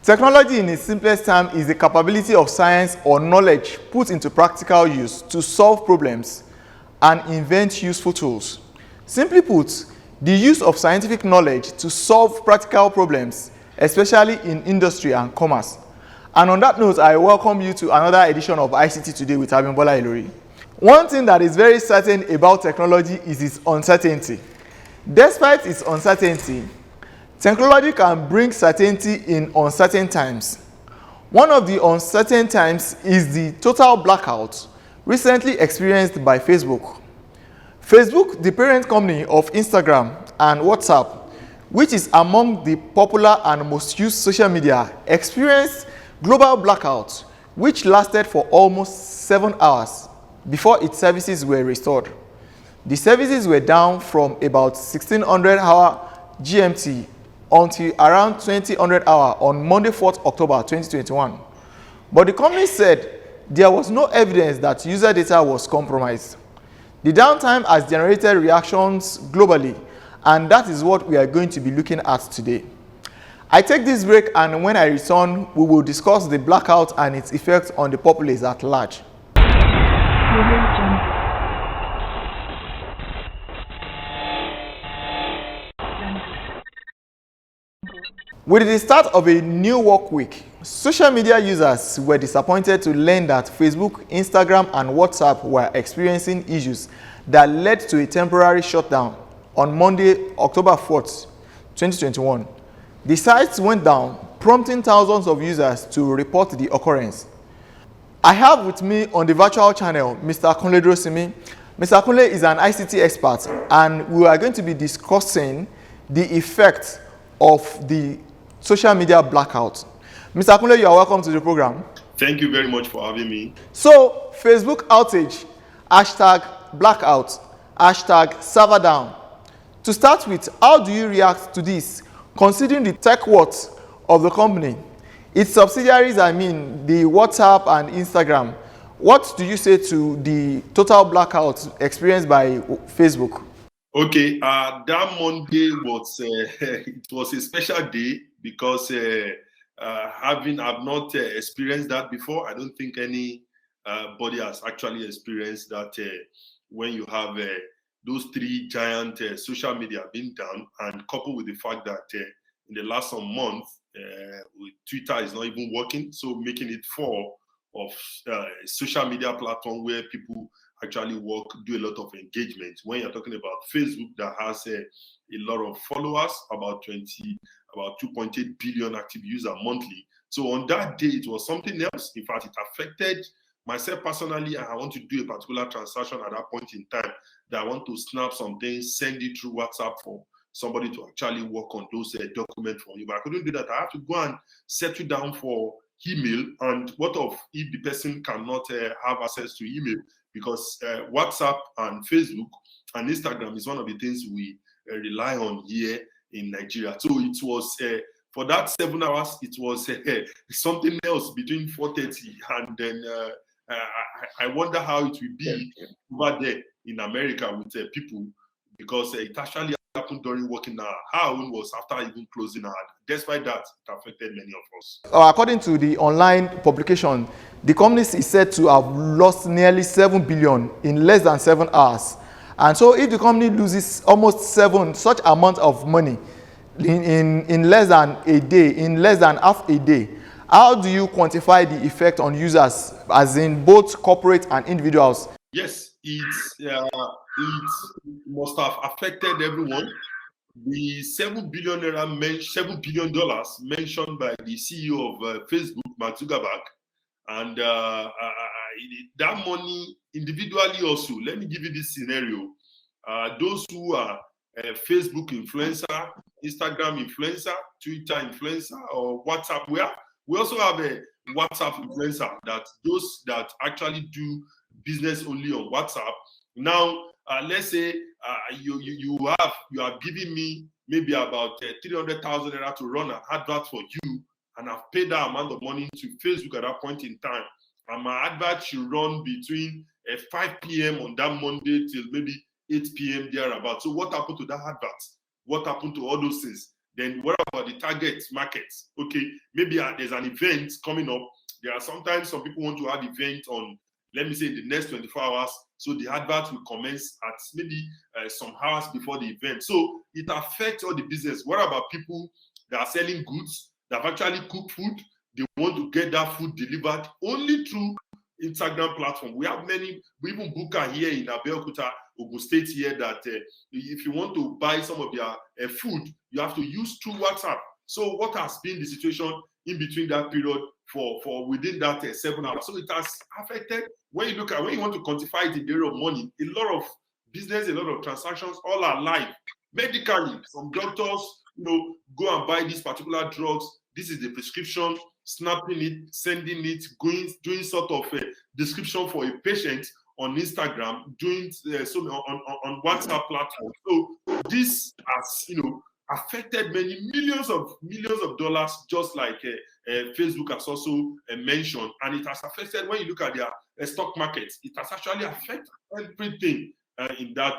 Technology in its simplest term is the capability of science or knowledge put into practical use to solve problems and invent useful tools. Simply put, the use of scientific knowledge to solve practical problems, especially in industry and commerce. And on that note, I welcome you to another edition of ICT Today with Abimbola Ilori. One thing that is very certain about technology is its uncertainty. Despite its uncertainty, technology can bring certainty in uncertain times. One of the uncertain times is the total blackout recently experienced by Facebook. Facebook, the parent company of Instagram and WhatsApp, which is among the popular and most used social media, experienced global blackout, which lasted for almost 7 hours before its services were restored. The services were down from about 1600 hour GMT until around 2000 hour on Monday, 4th October 2021. But the company said there was no evidence that user data was compromised. The downtime has generated reactions globally, and that is what we are going to be looking at today. I take this break, and when I return, we will discuss the blackout and its effect on the populace at large. With the start of a new work week, social media users were disappointed to learn that Facebook, Instagram, and WhatsApp were experiencing issues that led to a temporary shutdown on Monday, October 4th, 2021. The sites went down, prompting thousands of users to report the occurrence. I have with me on the virtual channel Mr. Kunle Drosimi. Mr. Kunle is an ICT expert, and we are going to be discussing the effect of the social media blackout. Mr. Kunle, you are welcome to the program. Thank you very much for having me. So, Facebook outage, #blackout, #server down. To start with, how do you react to this, considering the tech worth of the company? Its subsidiaries, the WhatsApp and Instagram. What do you say to the total blackout experienced by Facebook? Okay, that Monday was it was a special day because I've not experienced that before. I don't think anybody has actually experienced that when you have those three giant social media being down, and coupled with the fact that in the last month Twitter is not even working, so making it four of social media platform where people actually work, do a lot of engagement. When you're talking about Facebook, that has a lot of followers, about 2.8 billion active users monthly. So on that day, it was something else. In fact, it affected myself personally, and I want to do a particular transaction at that point in time that I want to snap something, send it through WhatsApp for somebody to actually work on those documents for you. But I couldn't do that. I have to go and settle down for email. And what if the person cannot have access to email? Because WhatsApp and Facebook and Instagram is one of the things we rely on here in Nigeria. So it was for that 7 hours, it was something else between 4:30 and then I wonder how it will be over there in America with people, because it actually happened during working hour. Our own was after even closing hour. Despite that, it affected many of us. According to the online publication, the company is said to have lost nearly 7 billion in less than 7 hours. And so if the company loses almost such amount of money in less than a day, in less than half a day, how do you quantify the effect on users, as in both corporate and individuals? Yes, it must have affected everyone. The $7 billion mentioned by the CEO of Facebook, Mark Zuckerberg, and that money individually also. Let me give you this scenario. Those who are Facebook influencer, Instagram influencer, Twitter influencer, or WhatsApp, we also have a WhatsApp influencer, that those that actually do business only on WhatsApp. Now, let's say you are giving me maybe about 300,000 naira to run an advert for you, and I've paid that amount of money to Facebook at that point in time, and my advert should run between 5 p.m. on that Monday till maybe 8 p.m. thereabout. So what happened to that advert? What happened to all those things? Then what about the target markets? Okay, maybe there's an event coming up. There are sometimes some people want to have event on, let me say, in the next 24 hours. So the advert will commence at maybe some hours before the event. So it affects all the business. What about people that are selling goods, that have actually cooked food? They want to get that food delivered only through Instagram platform. We have many, we even Booker here in Abeokuta, Ogun State here, that if you want to buy some of their food, you have to use through WhatsApp. So what has been the situation in between that period for within that 7 hours? So it has affected, when you look at, when you want to quantify it in the area of money, a lot of business, a lot of transactions, all are live. Medically, some doctors, go and buy these particular drugs. This is the prescription, snapping it, sending it, doing sort of a description for a patient on Instagram, doing so on WhatsApp platform. So this has, affected many millions of dollars, just like Facebook has also mentioned, and it has affected, when you look at their stock market, it has actually affected everything in that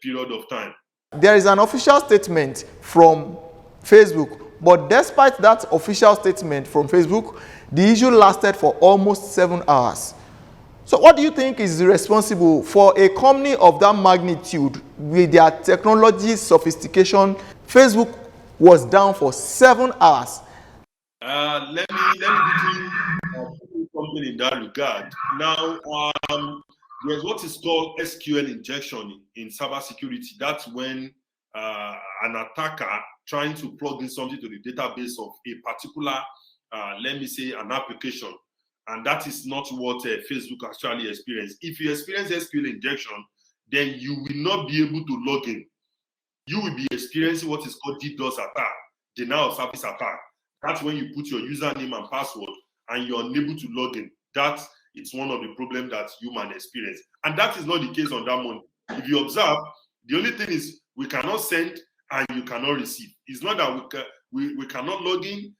period of time. There is an official statement from Facebook, but despite that official statement from Facebook, the issue lasted for almost 7 hours. So what do you think is responsible for a company of that magnitude with their technology sophistication? Facebook was down for 7 hours. Let me do something in that regard. Now, there's what is called SQL injection in cybersecurity. That's when an attacker trying to plug in something to the database of a particular, let me say, an application. And that is not what Facebook actually experienced. If you experience SQL injection, then you will not be able to log in. You will be experiencing what is called DDoS attack, denial of service attack. That's when you put your username and password and you're unable to log in. That is one of the problems that human experience. And that is not the case on that Monday. If you observe, the only thing is we cannot send and you cannot receive. It's not that we cannot log in.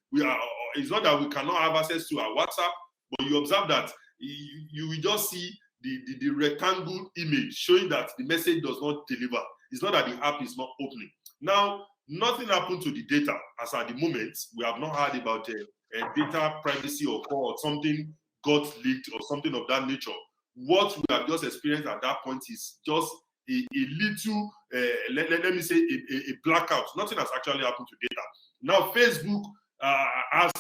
It's not that we cannot have access to our WhatsApp, but you observe that you will just see the rectangle image showing that the message does not deliver. It's not that the app is not opening. Now, nothing happened to the data as at the moment. We have not heard about data privacy or something got leaked or something of that nature. What we have just experienced at that point is just a little, let me say, a blackout. Nothing has actually happened to data. Now, Facebook has,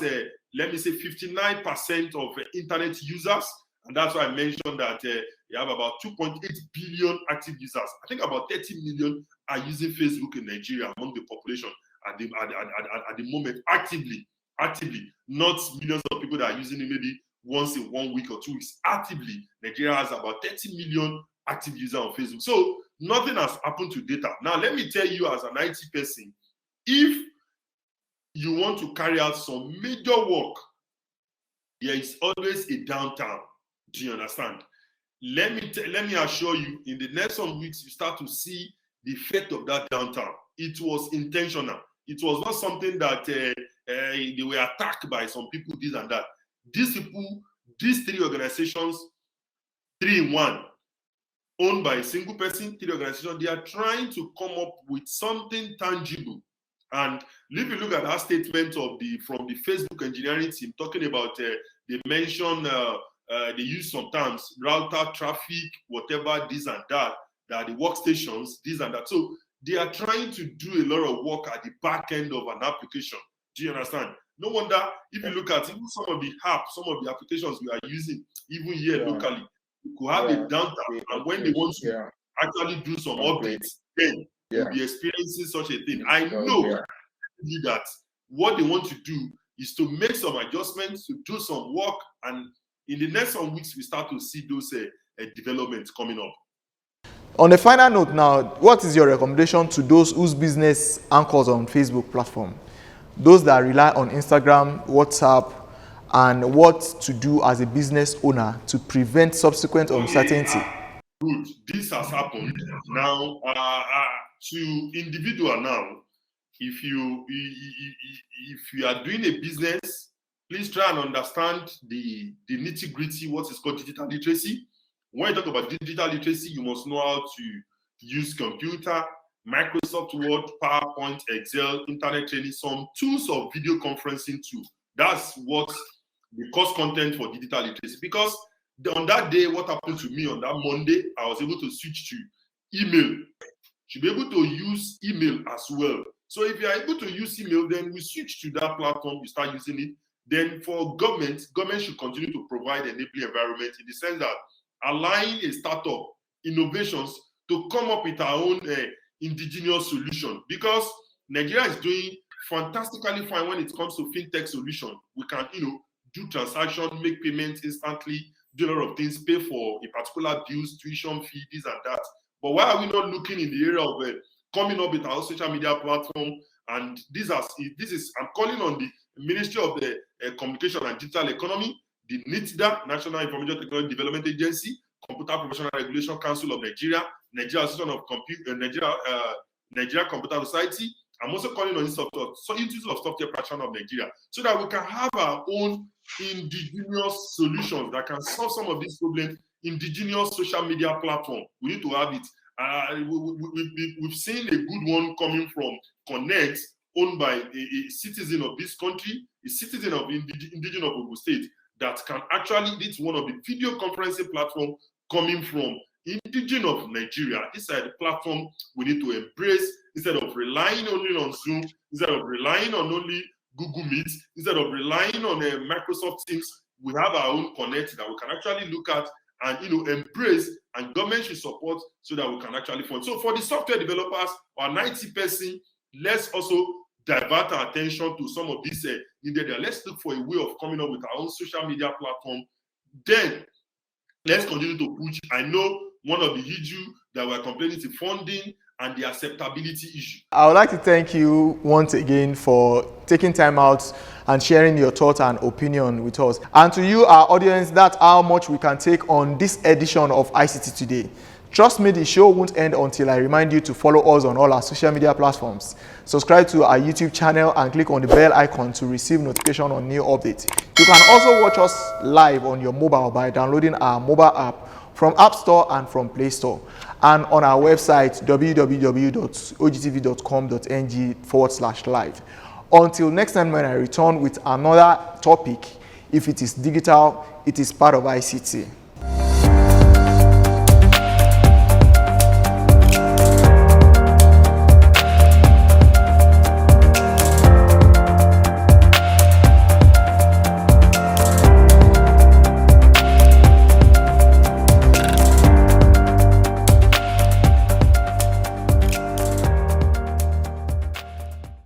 let me say, 59% of internet users. And that's why I mentioned that you have about 2.8 billion active users. I think about 30 million are using Facebook in Nigeria among the population at the moment, actively, not millions of people that are using it maybe once in 1 week or 2 weeks. Actively, Nigeria has about 30 million active users on Facebook. So nothing has happened to data. Now, let me tell you as an IT person, if you want to carry out some major work, there is always a downtime. Do you understand? Let me assure you, in the next some weeks, you start to see the effect of that downtime. It was intentional. It was not something that they were attacked by some people, this and that. These people, these three organizations, 3 in 1, owned by a single person, 3 organizations, they are trying to come up with something tangible. And if you look at that statement from the Facebook engineering team talking about, they mentioned, they use sometimes router traffic, whatever, this and that the workstations, this and that. So they are trying to do a lot of work at the back end of an application. Do you understand? No wonder if you look at even some of the apps, some of the applications we are using, even here locally, you could have a downtime, and when they want to actually do some updates, then you'll be experiencing such a thing. I know that what they want to do is to make some adjustments, to do some work, and in the next some weeks, we start to see those developments coming up. On a final note now, what is your recommendation to those whose business anchors on Facebook platform? Those that rely on Instagram, WhatsApp, and what to do as a business owner to prevent subsequent uncertainty? Good. This has happened. Now, to individual now, if you are doing a business, please try and understand the nitty-gritty, what is called digital literacy. When you talk about digital literacy, you must know how to use computer, Microsoft Word, PowerPoint, Excel, internet training, some tools of video conferencing too. That's what the course content for digital literacy. Because on that day, what happened to me on that Monday, I was able to switch to email. Should be able to use email as well. So if you are able to use email, then we switch to that platform, you start using it. Then for government should continue to provide enabling environment in the sense that allowing a startup innovations to come up with our own indigenous solution, because Nigeria is doing fantastically fine when it comes to fintech solution. We can, do transactions, make payments instantly, do a lot of things, pay for a particular bills, tuition fee, this and that. But why are we not looking in the area of coming up with our social media platform? And this is I'm calling on the Ministry of the Communication and Digital Economy, the NITDA, National Information Technology Development Agency, Computer Professional Regulation Council of Nigeria, Nigeria Association of Nigeria Computer Society. I'm also calling on the Institute of Software Practitioners of Nigeria, so that we can have our own indigenous solutions that can solve some of these problems. Indigenous social media platform, we need to have it. We've seen a good one coming from Connect, owned by a citizen of this country, a citizen of indigenous of Ogun State, that can actually, it's one of the video conferencing platform coming from indigenous of Nigeria. This is the platform we need to embrace instead of relying only on Zoom, instead of relying on only Google Meet, instead of relying on Microsoft Teams. We have our own Connect that we can actually look at and embrace, and government should support so that we can actually fund. So for the software developers or 90%, let's also divert our attention to some of these needed. Let's look for a way of coming up with our own social media platform. Then let's continue to push. I know one of the issues that we're complaining is funding and the acceptability issue. I would like to thank you once again for taking time out and sharing your thoughts and opinion with us. And to you, our audience, that's how much we can take on this edition of ICT Today. Trust me, the show won't end until I remind you to follow us on all our social media platforms. Subscribe to our YouTube channel and click on the bell icon to receive notification on new updates. You can also watch us live on your mobile by downloading our mobile app from App Store and from Play Store, and on our website www.ogtv.com.ng/live. Until next time, when I return with another topic, if it is digital, it is part of ICT.